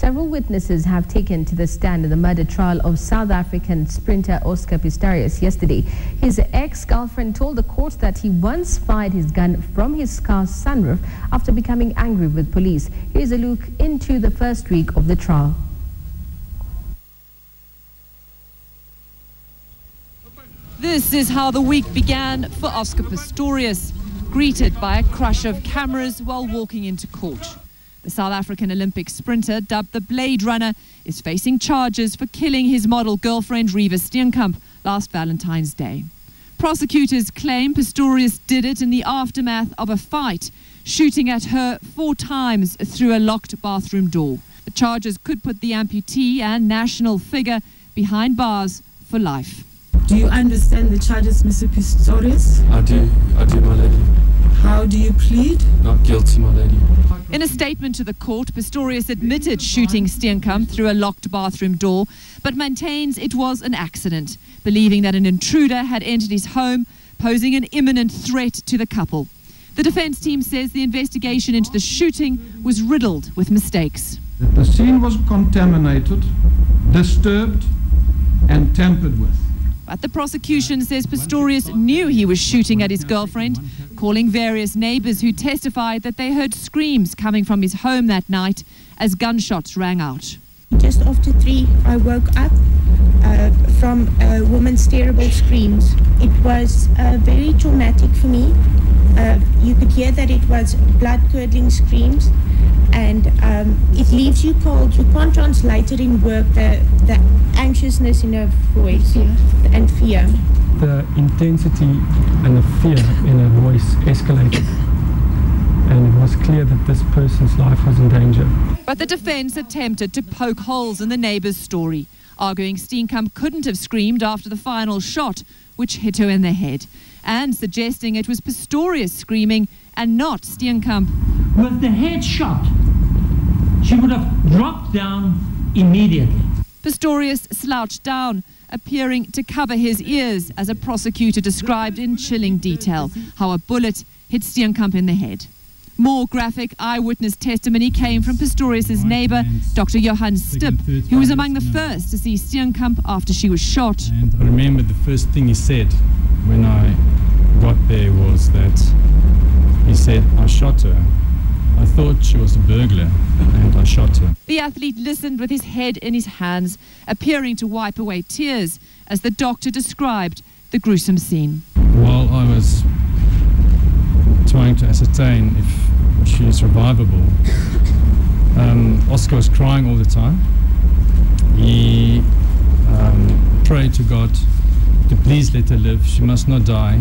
Several witnesses have taken to the stand in the murder trial of South African sprinter Oscar Pistorius yesterday. His ex-girlfriend told the court that he once fired his gun from his car's sunroof after becoming angry with police. Here's a look into the first week of the trial. This is how the week began for Oscar Pistorius, greeted by a crush of cameras while walking into court. The South African Olympic sprinter, dubbed the Blade Runner, is facing charges for killing his model girlfriend Riva Steenkamp last Valentine's Day. Prosecutors claim Pistorius did it in the aftermath of a fight, shooting at her 4 times through a locked bathroom door. The charges could put the amputee and national figure behind bars for life. Do you understand the charges, Mr. Pistorius? I do, my lady. How do you plead? Not guilty, my lady. In a statement to the court, Pistorius admitted shooting Steenkamp through a locked bathroom door, but maintains it was an accident, believing that an intruder had entered his home, posing an imminent threat to the couple. The defense team says the investigation into the shooting was riddled with mistakes. The scene was contaminated, disturbed, and tampered with. But the prosecution says Pistorius knew he was shooting at his girlfriend, calling various neighbors who testified that they heard screams coming from his home that night as gunshots rang out. Just after 3, I woke up from a woman's terrible screams. It was very traumatic for me. You could hear that it was blood-curdling screams, and it leaves you cold. You can't translate it in work, the anxiousness in her voice and fear. The intensity and the fear in her voice escalated, and it was clear that this person's life was in danger. But the defense attempted to poke holes in the neighbor's story, arguing Steenkamp couldn't have screamed after the final shot, which hit her in the head, and suggesting it was Pistorius screaming and not Steenkamp. With the head shot, she would have dropped down immediately. Pistorius slouched down, appearing to cover his ears, as a prosecutor described in chilling detail how a bullet hit Steenkamp in the head. More graphic eyewitness testimony came from Pistorius' neighbor, Dr. Johan Stip, who was among the first to see Steenkamp after she was shot. And I remember the first thing he said when I got there was that he said, "I shot her. I thought she was a burglar and I shot her." The athlete listened with his head in his hands, appearing to wipe away tears as the doctor described the gruesome scene. While I was trying to ascertain if she is revivable, Oscar was crying all the time. He prayed to God to please let her live. She must not die.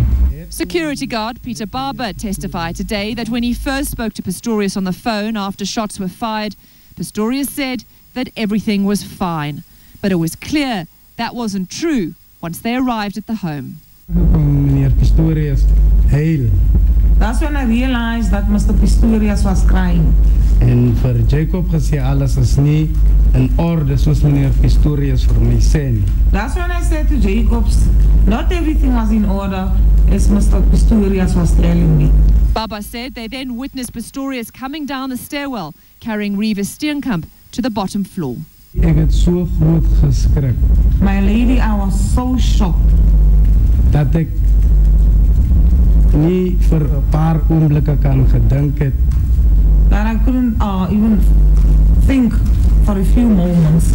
Security guard Peter Barber testified today that when he first spoke to Pistorius on the phone after shots were fired, Pistorius said that everything was fine. But it was clear that wasn't true once they arrived at the home. That's when I realized that Mr. Pistorius was crying. En vir Jacob gesê alles is nie in orde soos meneer Pistorius vir my sê nie. That's when I said to Jacobs, not everything was in order as Mr. Pistorius was telling me. Baba said they then witnessed Pistorius coming down the stairwell, carrying Riva Steenkamp to the bottom floor. Ek het so groot geskrik. My lady, I was so shocked. Dat ek nie vir 'n paar oomblikke kan gedink het. That I couldn't even think for a few moments.